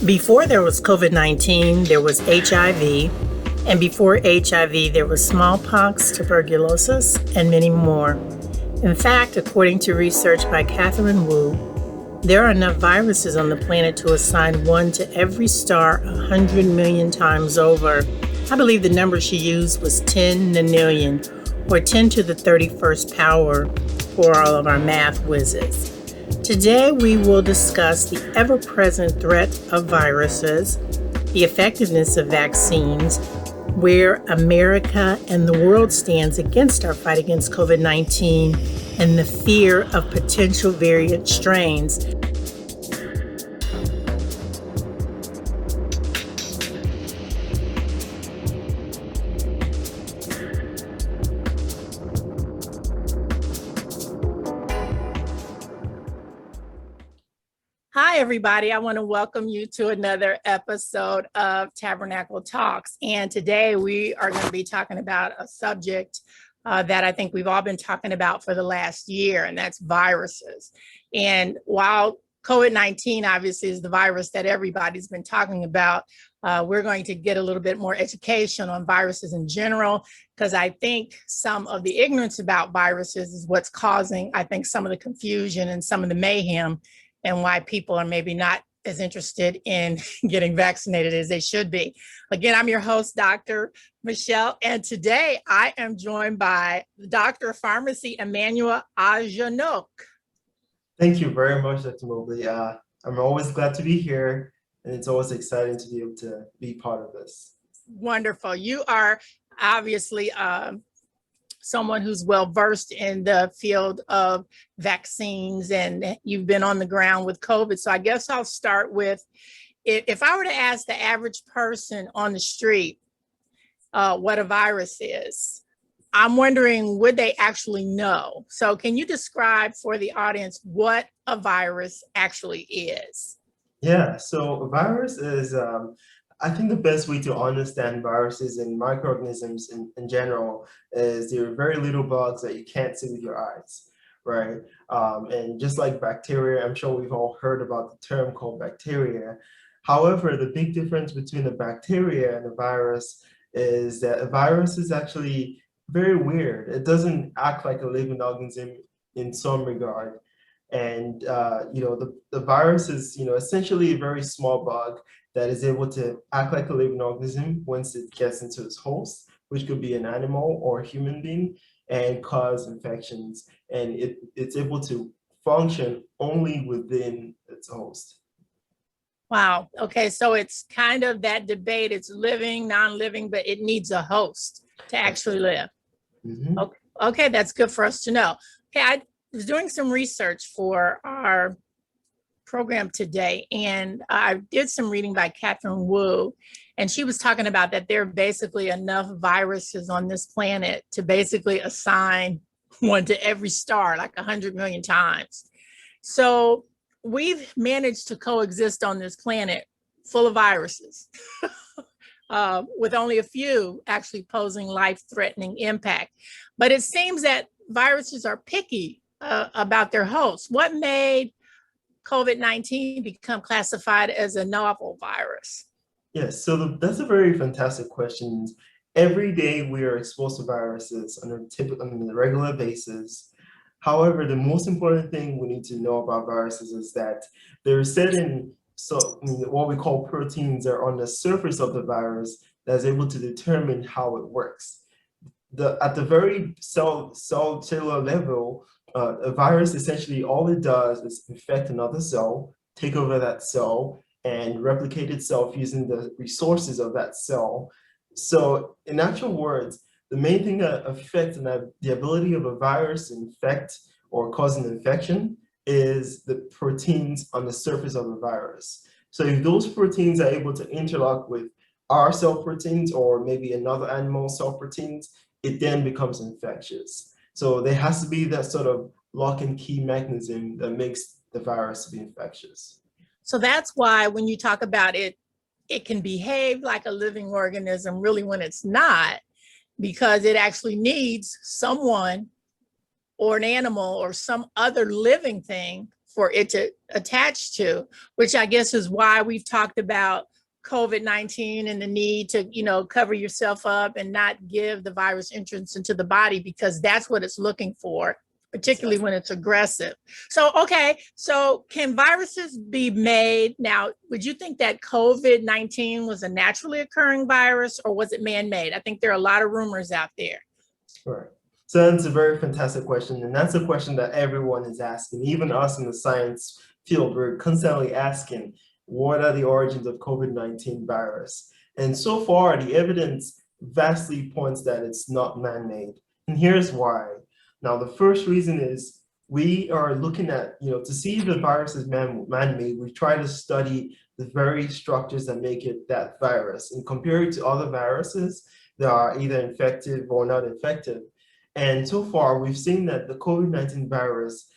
Before there was COVID-19, there was HIV, and before HIV, there was smallpox, tuberculosis, and many more. In fact, according to research by Catherine Wu, there are enough viruses on the planet to assign one to every star 100 million times over. I believe the number she used was 10 nonillion, or 10 to the 31st power for all of our math whizzes. Today, we will discuss the ever-present threat of viruses, the effectiveness of vaccines, where America and the world stands against our fight against COVID-19, and the fear of potential variant strains. Hi, everybody. I want to welcome you to another episode of Tabernacle Talks. And today we are going to be talking about a subject that I think we've all been talking about for the last year, and that's viruses. And while COVID-19 obviously is the virus that everybody's been talking about, we're going to get a little bit more education on viruses in general, because I think some of the ignorance about viruses is what's causing, I think, some of the confusion and some of the mayhem, and why people are maybe not as interested in getting vaccinated as they should be. Again, I'm your host, Dr. Michelle, and today I am joined by Dr. of Pharmacy, Emmanuel Ajanok. Thank you very much, Dr. Mobley. I'm always glad to be here, and it's always exciting to be able to be part of this. Wonderful. You are obviously someone who's well-versed in the field of vaccines, and you've been on the ground with COVID. So I guess I'll start with, if I were to ask the average person on the street what a virus is, I'm wondering, would they actually know? So can you describe for the audience what a virus actually is? Yeah, so a virus is, I think the best way to understand viruses and microorganisms in general is they're very little bugs that you can't see with your eyes, right? And just like bacteria, I'm sure we've all heard about the term called bacteria. However, the big difference between a bacteria and a virus is that a virus is actually very weird. It doesn't act like a living organism in some regard. And the virus is essentially a very small bug that is able to act like a living organism once it gets into its host, which could be an animal or a human being, and cause infections. And it's able to function only within its host. Wow. Okay. So it's kind of that debate. It's living, non-living, but it needs a host to actually live. Mm-hmm. Okay. That's good for us to know. Okay. I was doing some research for our program today, and I did some reading by Catherine Wu, and she was talking about that there are basically enough viruses on this planet to basically assign one to every star, like 100 million times. So we've managed to coexist on this planet full of viruses with only a few actually posing life-threatening impact. But it seems that viruses are picky about their hosts. What made COVID-19 become classified as a novel virus? Yes, so that's a very fantastic question. Every day we are exposed to viruses on a regular basis. However, the most important thing we need to know about viruses is that there are certain, what we call proteins are on the surface of the virus that's able to determine how it works. At the very cellular level, a virus, essentially all it does is infect another cell, take over that cell, and replicate itself using the resources of that cell. So in actual words, the main thing that affects the ability of a virus to infect or cause an infection is the proteins on the surface of the virus. So if those proteins are able to interlock with our cell proteins or maybe another animal cell proteins, it then becomes infectious. So there has to be that sort of lock and key mechanism that makes the virus be infectious. So that's why when you talk about it, it can behave like a living organism really when it's not, because it actually needs someone or an animal or some other living thing for it to attach to, which I guess is why we've talked about COVID-19 and the need to, cover yourself up and not give the virus entrance into the body, because that's what it's looking for, particularly when it's aggressive. So, okay, so can viruses be made? Now, would you think that COVID-19 was a naturally occurring virus, or was it man-made? I think there are a lot of rumors out there. Right. So that's a very fantastic question. And that's a question that everyone is asking, even us in the science field. We're constantly asking, what are the origins of COVID-19 virus? And so far, the evidence vastly points that it's not man-made. And here's why. Now, the first reason is we are looking at, to see if the virus is man-made, we try to study the very structures that make it that virus and compare it to other viruses that are either infective or not infective. And so far, we've seen that the COVID-19 virus,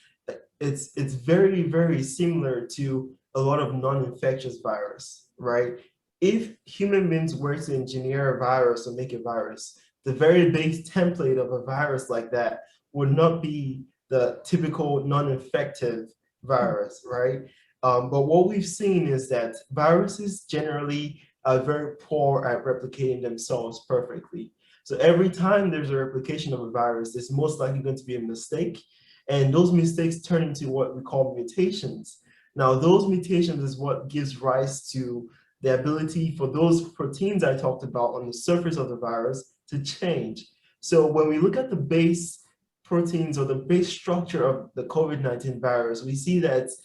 it's very, very similar to a lot of non-infectious virus, right? If human beings were to engineer a virus or make a virus, the very base template of a virus like that would not be the typical non-infective virus, right? But what we've seen is that viruses generally are very poor at replicating themselves perfectly. So every time there's a replication of a virus, there's most likely going to be a mistake. And those mistakes turn into what we call mutations. Now, those mutations is what gives rise to the ability for those proteins I talked about on the surface of the virus to change. So when we look at the base proteins or the base structure of the COVID-19 virus, we see that it's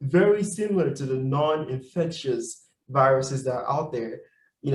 very similar to the non-infectious viruses that are out there.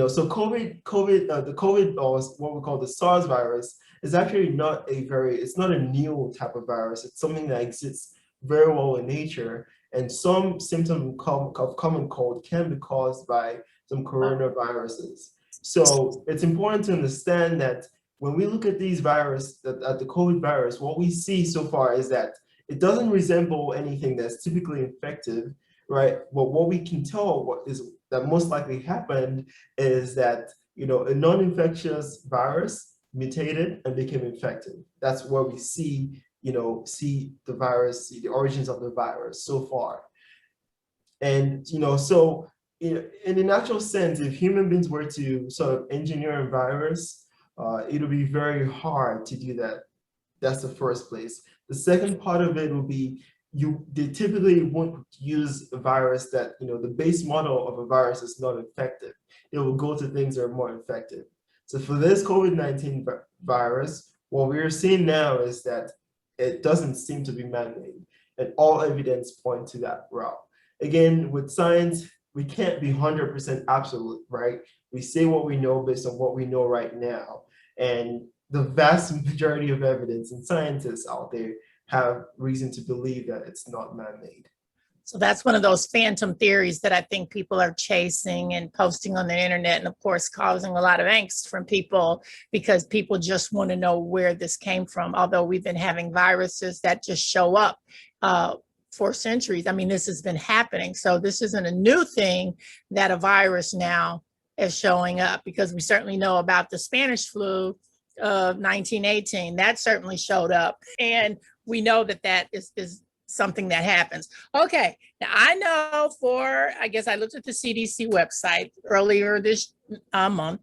So the COVID, or what we call the SARS virus, is actually it's not a new type of virus. It's something that exists very well in nature. And some symptoms of common cold can be caused by some coronaviruses. So it's important to understand that when we look at these viruses, at the COVID virus, what we see so far is that it doesn't resemble anything that's typically infective, right? But what we can tell that most likely happened is that, a non-infectious virus mutated and became infected. That's where we see the virus, see the origins of the virus so far. And, so in a natural sense, if human beings were to sort of engineer a virus, it'll be very hard to do that. That's the first place. The second part of it will be they typically won't use a virus that, the base model of a virus is not effective. It will go to things that are more effective. So for this COVID-19 virus, what we're seeing now is that it doesn't seem to be man-made, and all evidence point to that route. Again, with science, we can't be 100% absolute, right? We say what we know based on what we know right now. And the vast majority of evidence and scientists out there have reason to believe that it's not man-made. So that's one of those phantom theories that I think people are chasing and posting on the internet, and of course causing a lot of angst from people, because people just want to know where this came from. Although we've been having viruses that just show up for centuries. I mean, this has been happening. So this isn't a new thing that a virus now is showing up, because we certainly know about the Spanish flu of 1918. That certainly showed up. And we know that is something that happens. Okay, now I know I guess I looked at the CDC website earlier this month,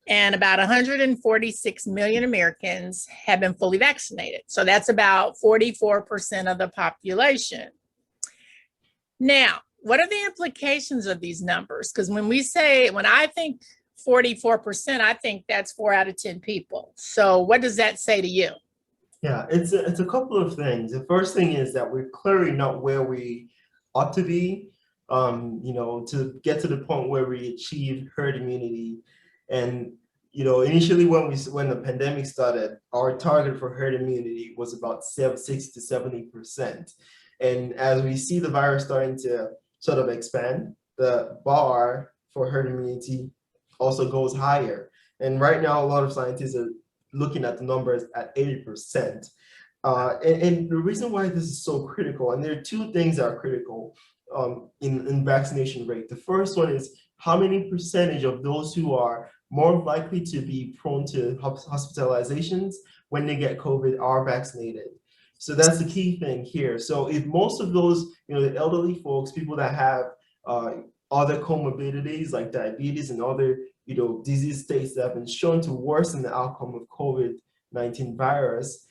and about 146 million Americans have been fully vaccinated. So that's about 44% of the population. Now, what are the implications of these numbers? Because when I think 44%, I think that's 4 out of 10 people. So what does that say to you? Yeah, it's a couple of things. The first thing is that we're clearly not where we ought to be, to get to the point where we achieve herd immunity. And, initially when the pandemic started, our target for herd immunity was about 60 to 70%. And as we see the virus starting to sort of expand, the bar for herd immunity also goes higher. And right now, a lot of scientists are looking at the numbers at 80%. And the reason why this is so critical, and there are two things that are critical in vaccination rate. The first one is how many percentage of those who are more likely to be prone to hospitalizations when they get COVID are vaccinated. So that's the key thing here. So if most of those, the elderly folks, people that have uh, other comorbidities like diabetes and other, disease states that have been shown to worsen the outcome of COVID-19 virus,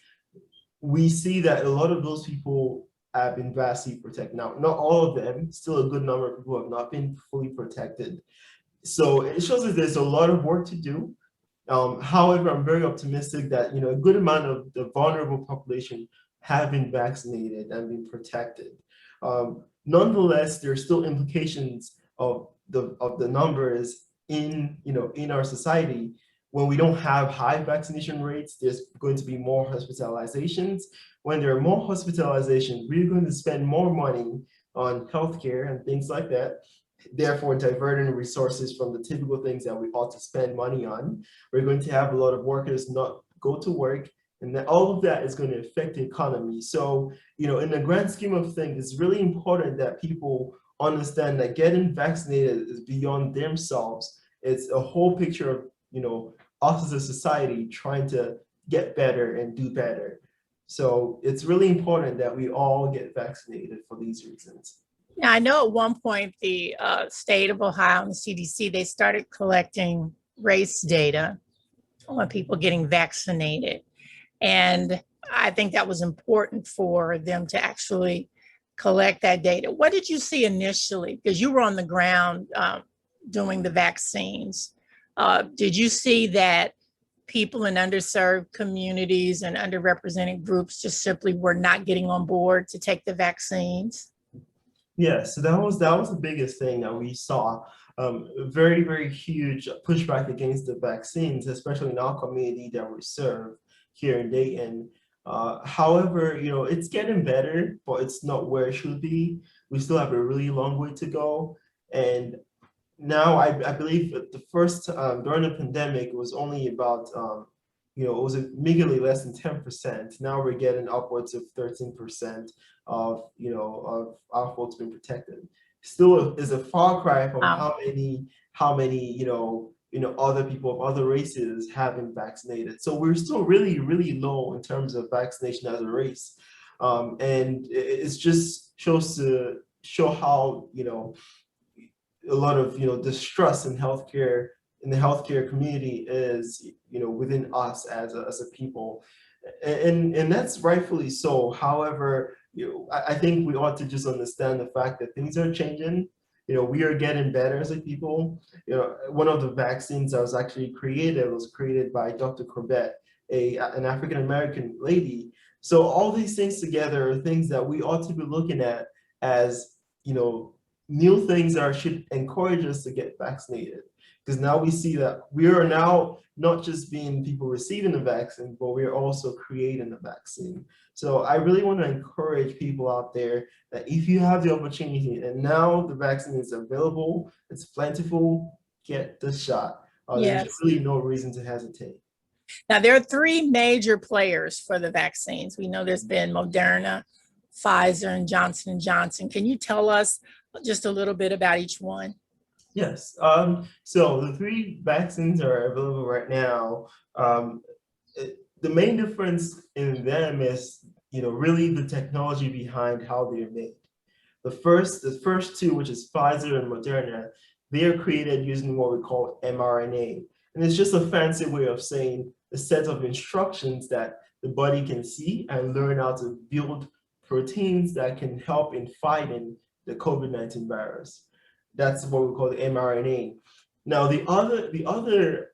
we see that a lot of those people have been vastly protected. Now, not all of them, still a good number of people have not been fully protected. So it shows that there's a lot of work to do. However, I'm very optimistic that a good amount of the vulnerable population have been vaccinated and been protected. Nonetheless, there are still implications of the numbers in our society. When we don't have high vaccination rates, there's going to be more hospitalizations. When there are more hospitalizations, we're going to spend more money on healthcare and things like that, therefore diverting resources from the typical things that we ought to spend money on. We're going to have a lot of workers not go to work, and then all of that is going to affect the economy. So, in the grand scheme of things, it's really important that people understand that getting vaccinated is beyond themselves. It's a whole picture of, us as a society trying to get better and do better. So it's really important that we all get vaccinated for these reasons. Now, I know at one point the state of Ohio and the CDC, they started collecting race data on people getting vaccinated. And I think that was important for them to actually collect that data. What did you see initially? Because you were on the ground doing the vaccines. Did you see that people in underserved communities and underrepresented groups just simply were not getting on board to take the vaccines? Yeah, so that was the biggest thing that we saw. Very, very huge pushback against the vaccines, especially in our community that we serve here in Dayton. However, it's getting better, but it's not where it should be. We still have a really long way to go. And now I believe that the first during the pandemic, it was only about it was immediately less than 10%. Now we're getting upwards of 13% of of our folks being protected. Still is a far cry from how many other people of other races have been vaccinated. So we're still really, really low in terms of vaccination as a race. And it's just shows to show how a lot of distrust in healthcare in the healthcare community is within us as a people, and that's rightfully so. However, I think we ought to just understand the fact that things are changing. We are getting better as a people. One of the vaccines that was actually created was created by Dr. Corbett, an African American lady. So all these things together are things that we ought to be looking at as new things that should encourage us to get vaccinated. Because now we see that we are now not just being people receiving the vaccine, but we are also creating the vaccine. So I really want to encourage people out there that if you have the opportunity and now the vaccine is available, it's plentiful, get the shot. There's really no reason to hesitate. Now, there are three major players for the vaccines. We know there's been Moderna, Pfizer, and Johnson & Johnson. Can you tell us just a little bit about each one? Yes. So the three vaccines are available right now. The main difference in them is, really the technology behind how they're made. The first two, which is Pfizer and Moderna, they are created using what we call mRNA. And it's just a fancy way of saying a set of instructions that the body can see and learn how to build proteins that can help in fighting the COVID-19 virus. That's what we call the mRNA. Now, the other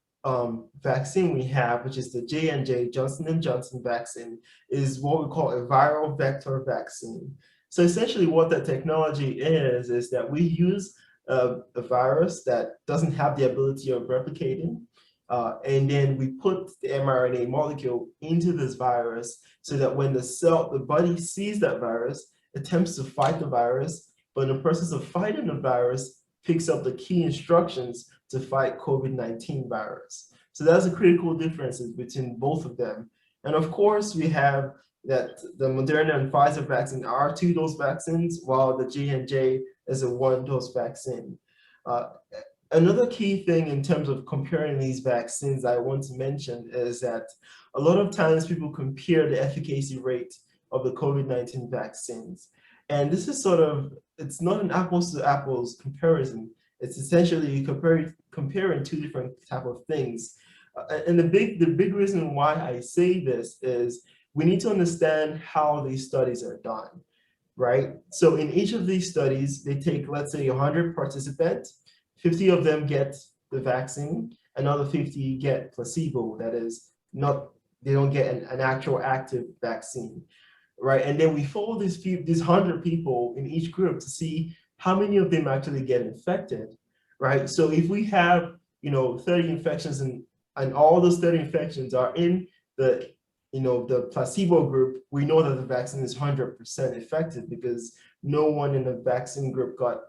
vaccine we have, which is the J&J Johnson & Johnson vaccine, is what we call a viral vector vaccine. So essentially what that technology is that we use a virus that doesn't have the ability of replicating, and then we put the mRNA molecule into this virus so that when the body sees that virus, attempts to fight the virus, but in the process of fighting the virus, picks up the key instructions to fight COVID-19 virus. So that's a critical difference between both of them. And of course, we have that the Moderna and Pfizer vaccine are 2-dose vaccines, while the J&J is a 1-dose vaccine. Another key thing in terms of comparing these vaccines I want to mention is that a lot of times people compare the efficacy rate of the COVID-19 vaccines. And this is sort of, it's not an apples to apples comparison. It's essentially comparing two different type of things. And the big reason why I say this is we need to understand how these studies are done, right? So in each of these studies, they take, let's say, 100 participants, 50 of them get the vaccine, another 50 get placebo, that is not, they don't get an actual active vaccine, right? And then we follow these 100 people in each group to see how many of them actually get infected, right? So if we have, 30 infections and all those 30 infections are in the, the placebo group, we know that the vaccine is 100% effective because no one in the vaccine group got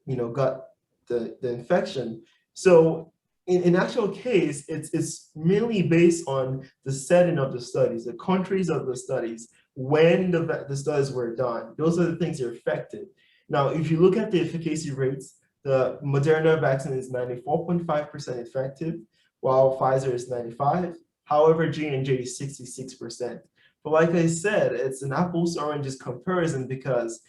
the infection. So in actual case, it's mainly based on the setting of the studies, the countries of the studies, when the studies were done. Those are the things that are affected. Now, if you look at the efficacy rates, the Moderna vaccine is 94.5% effective, while Pfizer is 95%. However, J&J is 66%. But like I said, it's an apples to oranges comparison because,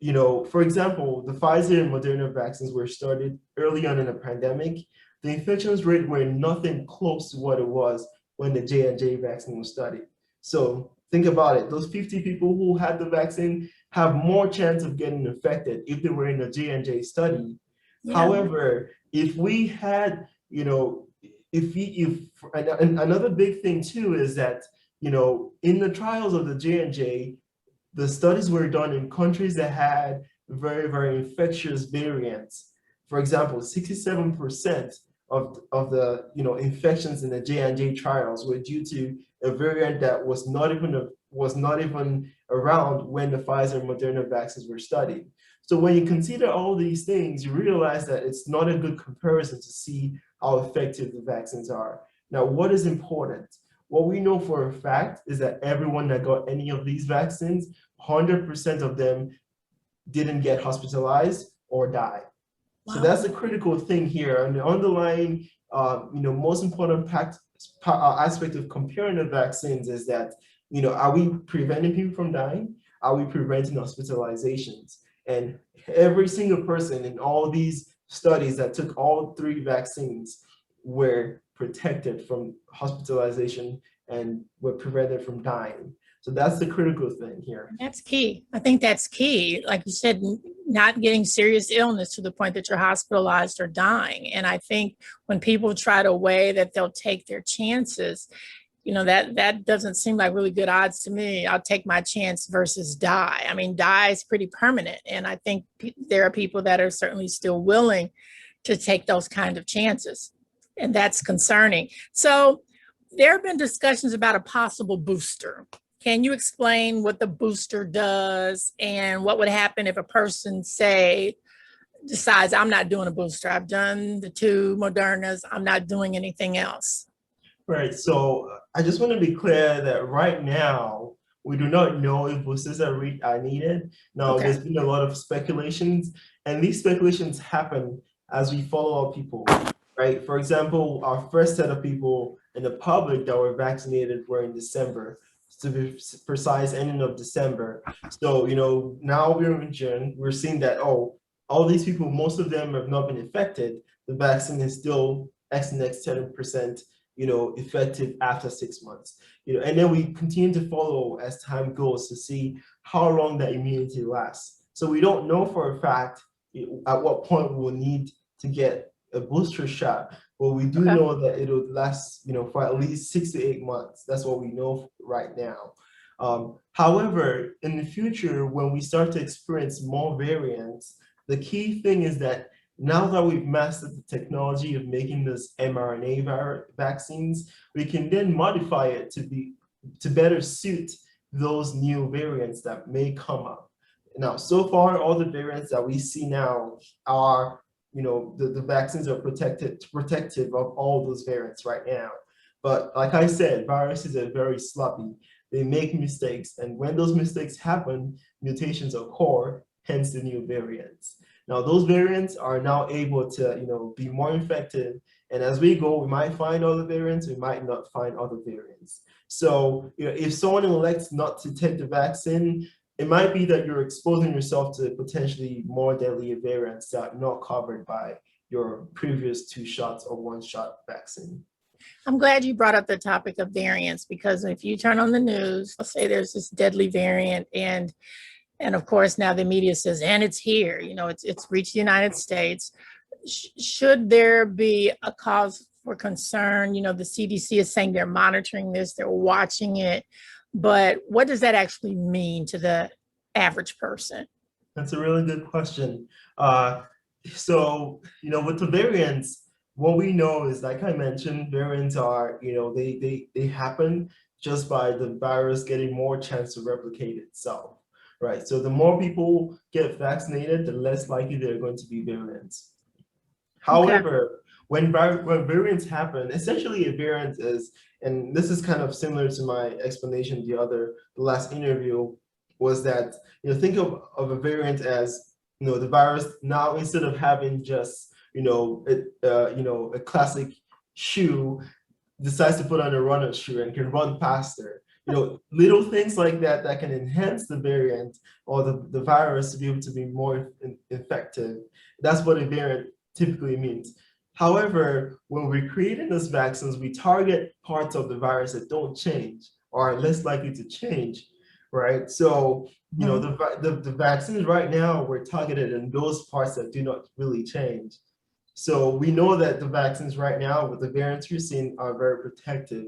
for example, the Pfizer and Moderna vaccines were started early on in the pandemic. The infections rate were nothing close to what it was when the J&J vaccine was studied. So think about it. Those 50 people who had the vaccine have more chance of getting infected if they were in a J&J study. Yeah. However, if we had, and another big thing too is that, in the trials of the J&J, the studies were done in countries that had very, very infectious variants. For example, 67% of the infections in the J&J trials were due to a variant that was not even around when the Pfizer and Moderna vaccines were studied. So when you consider all these things, you realize that it's not a good comparison to see how effective the vaccines are. Now, what is important? What we know for a fact is that everyone that got any of these vaccines, 100% of them didn't get hospitalized or die. Wow. So that's the critical thing here. And the underlying, most important aspect of comparing the vaccines is that, are we preventing people from dying? Are we preventing hospitalizations? And every single person in all these studies that took all three vaccines were protected from hospitalization and were prevented from dying. So that's the critical thing here. That's key. I think that's key. Like you said, not getting serious illness to the point that you're hospitalized or dying. And I think when people try to weigh that they'll take their chances, that doesn't seem like really good odds to me. I'll take my chance versus die. I mean, die is pretty permanent. And I think there are people that are certainly still willing to take those kind of chances. And that's concerning. So there have been discussions about a possible booster. Can you explain what the booster does and what would happen if a person, say, decides, I'm not doing a booster. I've done the 2 Modernas. I'm not doing anything else. Right. So I just want to be clear that right now, we do not know if boosters are needed. Now, There's been a lot of speculations, and these speculations happen as we follow up people, right? For example, our first set of people in the public that were vaccinated were in December, to be precise, ending of December. So, now we're in June, we're seeing that, all these people, most of them have not been infected. The vaccine is still X and X 10%, effective after 6 months, and then we continue to follow as time goes to see how long that immunity lasts. So we don't know for a fact at what point we will need to get a booster shot, but we do know that it'll last, for at least 6 to 8 months. That's what we know right now. However, in the future, when we start to experience more variants, the key thing is that now that we've mastered the technology of making this mRNA vaccines, we can then modify it to better suit those new variants that may come up. Now, so far, all the variants that we see now are, the vaccines are protective of all those variants right now. But like I said, viruses are very sloppy. They make mistakes, and when those mistakes happen, mutations occur, hence the new variants. Now, those variants are now able to, be more effective And as we go, we might find other variants, we might not find other variants. So, if someone elects not to take the vaccine, it might be that you're exposing yourself to potentially more deadly variants that are not covered by your previous 2 shots or 1 shot vaccine. I'm glad you brought up the topic of variants, because if you turn on the news, I'll say there's this deadly variant, and of course now the media says, and it's here, it's reached the United States. Should there be a cause for concern? The CDC is saying they're monitoring this, they're watching it, but what does that actually mean to the average person? That's a really good question. So, with the variants, what we know is, like I mentioned, variants are, they happen just by the virus getting more chance to replicate itself, right? So the more people get vaccinated, the less likely there are going to be variants. However, when variants happen, essentially a variant is, and this is kind of similar to my explanation the last interview, was that, think of a variant as, the virus now, instead of having just, a classic shoe, decides to put on a runner's shoe and can run faster. Little things like that that can enhance the variant or the virus to be able to be more effective. That's what a variant typically means. However, when we're creating those vaccines, we target parts of the virus that don't change or are less likely to change, right? So, the vaccines right now, we're targeted in those parts that do not really change. So we know that the vaccines right now, with the variants you're seeing, are very protective.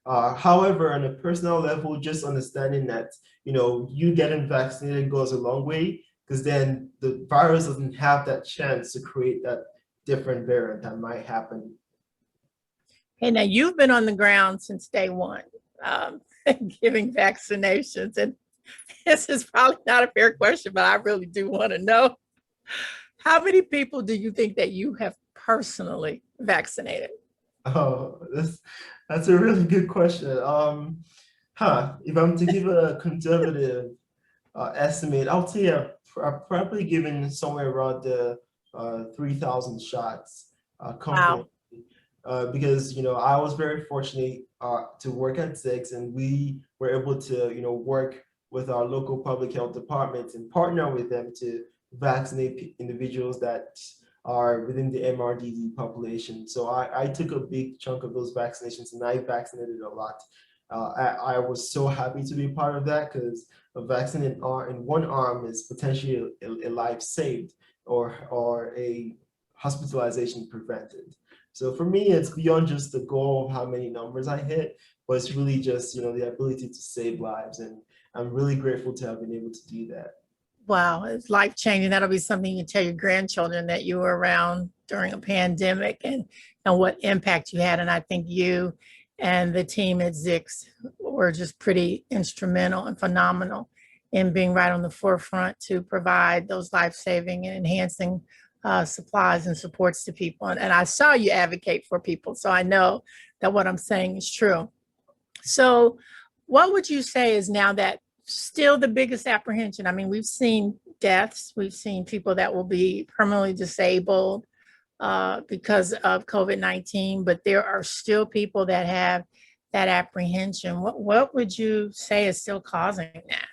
However, on a personal level, just understanding that, you getting vaccinated goes a long way, because then the virus doesn't have that chance to create that different variant that might happen. Hey, now you've been on the ground since day one, giving vaccinations, and this is probably not a fair question, but I really do want to know, how many people do you think that you have personally vaccinated? Oh, that's a really good question. If I'm to give a conservative estimate, I'll say I've probably given somewhere around the 3,000 shots Wow. because I was very fortunate to work at Six, and we were able to work with our local public health departments and partner with them to vaccinate individuals that are within the MRDD population. So I took a big chunk of those vaccinations, and I vaccinated a lot. I was so happy to be part of that, because a vaccine in one arm is potentially a life saved or a hospitalization prevented. So for me, it's beyond just the goal of how many numbers I hit, but it's really just the ability to save lives, and I'm really grateful to have been able to do that. Wow, it's life changing. That'll be something you tell your grandchildren, that you were around during a pandemic and what impact you had. And I think you and the team at Zix were just pretty instrumental and phenomenal in being right on the forefront to provide those life-saving and enhancing supplies and supports to people. And I saw you advocate for people, so I know that what I'm saying is true. So what would you say is now that still the biggest apprehension? I mean, we've seen deaths, we've seen people that will be permanently disabled because of COVID-19, but there are still people that have that apprehension. What would you say is still causing that?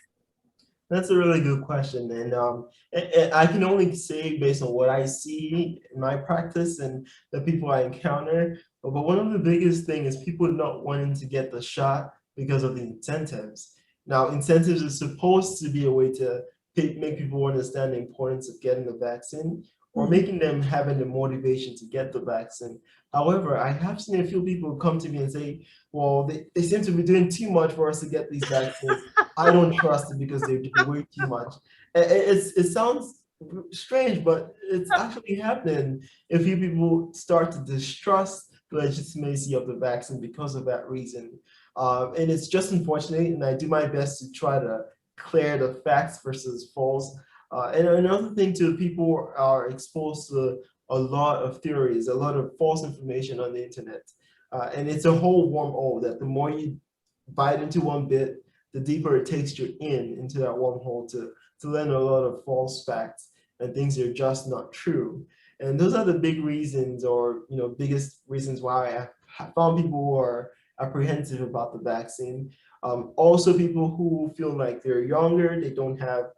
That's a really good question, and I can only say based on what I see in my practice and the people I encounter. But one of the biggest things is people not wanting to get the shot because of the incentives. Now, incentives is supposed to be a way to make people understand the importance of getting the vaccine, or making them having the motivation to get the vaccine. However, I have seen a few people come to me and say, well, they seem to be doing too much for us to get these vaccines. I don't trust it because they're doing way too much. It sounds strange, but it's actually happening. A few people start to distrust the legitimacy of the vaccine because of that reason. And it's just unfortunate, and I do my best to try to clear the facts versus false. And another thing too, people are exposed to a lot of theories, a lot of false information on the internet. And it's a whole wormhole that the more you bite into one bit, the deeper it takes you into that wormhole to learn a lot of false facts and things that are just not true. And those are the big reasons, or biggest reasons why I found people who are apprehensive about the vaccine. Also, people who feel like they're younger, they don't have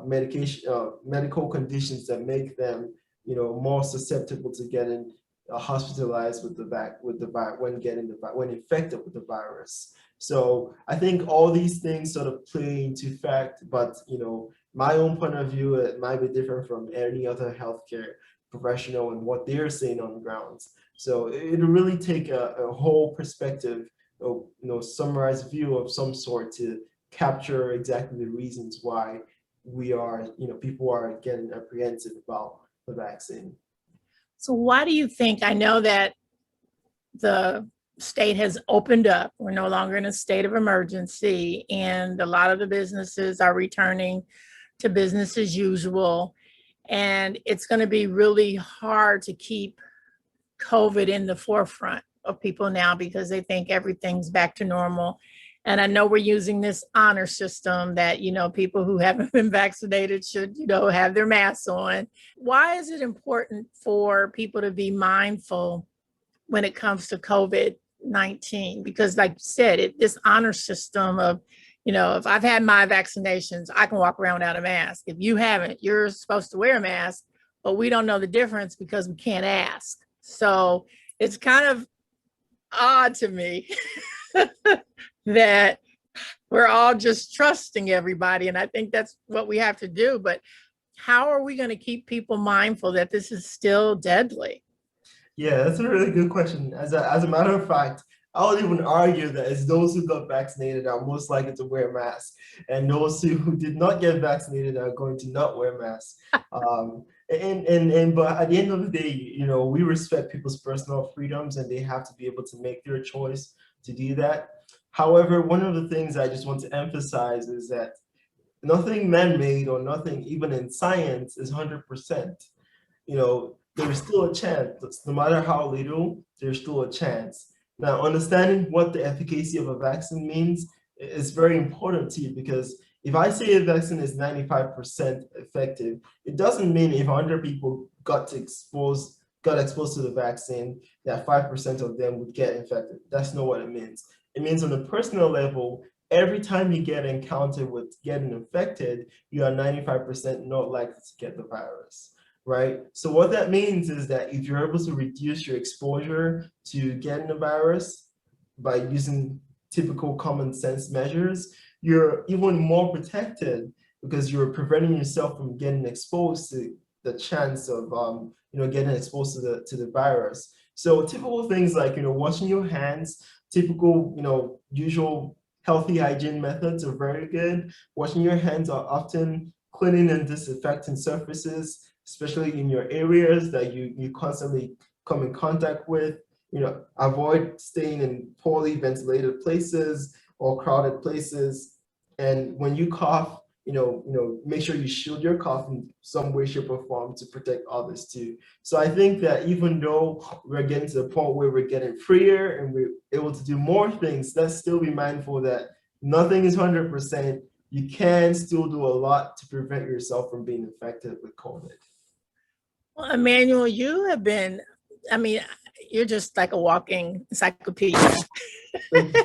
medical conditions that make them, more susceptible to getting hospitalized with when infected with the virus. So I think all these things sort of play into fact, but my own point of view, it might be different from any other healthcare professional and what they're seeing on the grounds. So it'll really take a whole perspective, summarized view of some sort to capture exactly the reasons why people are getting apprehensive about the vaccine. So why do you think, I know that the state has opened up, we're no longer in a state of emergency, and a lot of the businesses are returning to business as usual. And it's going to be really hard to keep COVID in the forefront of people now because they think everything's back to normal. And I know we're using this honor system that, people who haven't been vaccinated should, have their masks on. Why is it important for people to be mindful when it comes to COVID-19? Because like you said, this honor system of, if I've had my vaccinations, I can walk around without a mask. If you haven't, you're supposed to wear a mask, but we don't know the difference because we can't ask. So it's kind of odd to me that we're all just trusting everybody. And I think that's what we have to do. But how are we going to keep people mindful that this is still deadly? Yeah, that's a really good question. As a matter of fact, I would even argue that it's those who got vaccinated are most likely to wear masks, and those who did not get vaccinated are going to not wear masks. But at the end of the day, we respect people's personal freedoms, and they have to be able to make their choice to do that. However, one of the things I just want to emphasize is that nothing man-made or nothing even in science is 100%. There's still a chance. No matter how little, there's still a chance. Now, understanding what the efficacy of a vaccine means is very important to you, because if I say a vaccine is 95% effective, it doesn't mean if 100 people got exposed to the vaccine, that 5% of them would get infected. That's not what it means. It means on a personal level, every time you get encountered with getting infected, you are 95% not likely to get the virus. Right? So what that means is that if you're able to reduce your exposure to getting the virus by using typical common sense measures, you're even more protected because you're preventing yourself from getting exposed to the chance of getting exposed to the virus. So typical things like washing your hands, typical usual healthy hygiene methods are very good. Washing your hands are often cleaning and disinfecting surfaces, especially in your areas that you constantly come in contact with. Avoid staying in poorly ventilated places or crowded places. And when you cough, make sure you shield your cough in some way, shape, or form to protect others too. So I think that even though we're getting to the point where we're getting freer and we're able to do more things, let's still be mindful that nothing is 100%. You can still do a lot to prevent yourself from being infected with COVID. Well, Emmanuel, you're just like a walking encyclopedia. And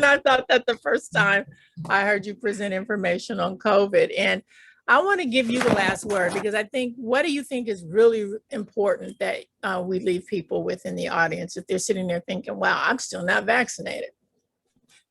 I thought that the first time I heard you present information on COVID. And I want to give you the last word, because I think, what do you think is really important that we leave people with in the audience if they're sitting there thinking, wow, I'm still not vaccinated?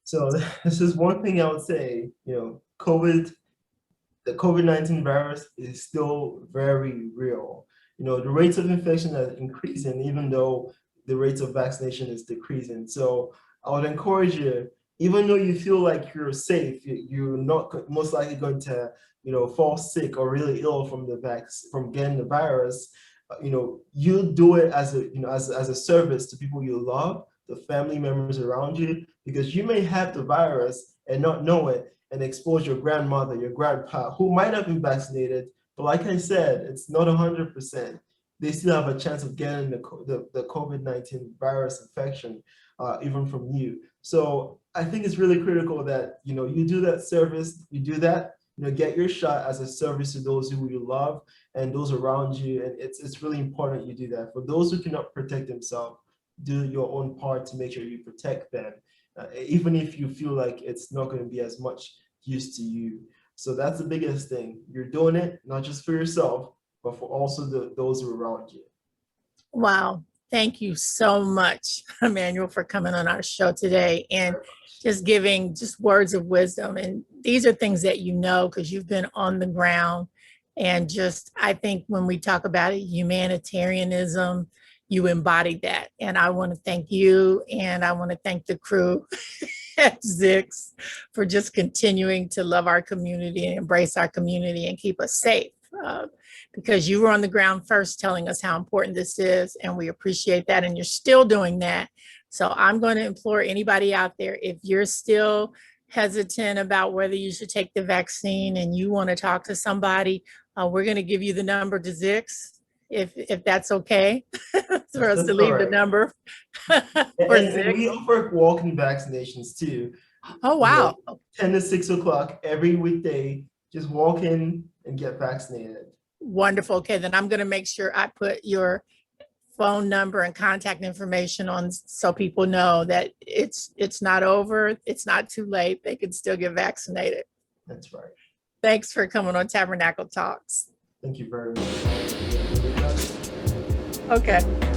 So this is one thing I would say, the COVID-19 virus is still very real. The rates of infection are increasing, even though the rates of vaccination is decreasing. So I would encourage you, even though you feel like you're safe, you're not most likely going to, fall sick or really ill from getting the virus. You do it as a service to people you love, the family members around you, because you may have the virus and not know it, and expose your grandmother, your grandpa, who might have been vaccinated, but like I said, it's not 100%. They still have a chance of getting the COVID-19 virus infection, even from you. So I think it's really critical that you do that service, you do that get your shot as a service to those who you love and those around you. And it's really important you do that. For those who cannot protect themselves, do your own part to make sure you protect them, even if you feel like it's not going to be as much use to you. So that's the biggest thing. You're doing it not just for yourself, but for also those who are around you. Wow. Thank you so much, Emmanuel, for coming on our show today and just giving just words of wisdom. And these are things that you know because you've been on the ground. And just, I think when we talk about it, humanitarianism, you embodied that. And I want to thank you and I want to thank the crew at Zix for just continuing to love our community and embrace our community and keep us safe. Because you were on the ground first telling us how important this is, and we appreciate that, and you're still doing that. So I'm going to implore anybody out there, if you're still hesitant about whether you should take the vaccine and you want to talk to somebody, we're going to give you the number to Zix, if that's okay for us to leave the number for and we offer walking vaccinations too. Oh, wow. 10 to 6 o'clock every weekday, just walk in and get vaccinated. Wonderful. Okay, then I'm going to make sure I put your phone number and contact information on so people know that it's not over. It's not too late. They can still get vaccinated. That's right. Thanks for coming on Tabernacle Talks. Thank you very much. Okay.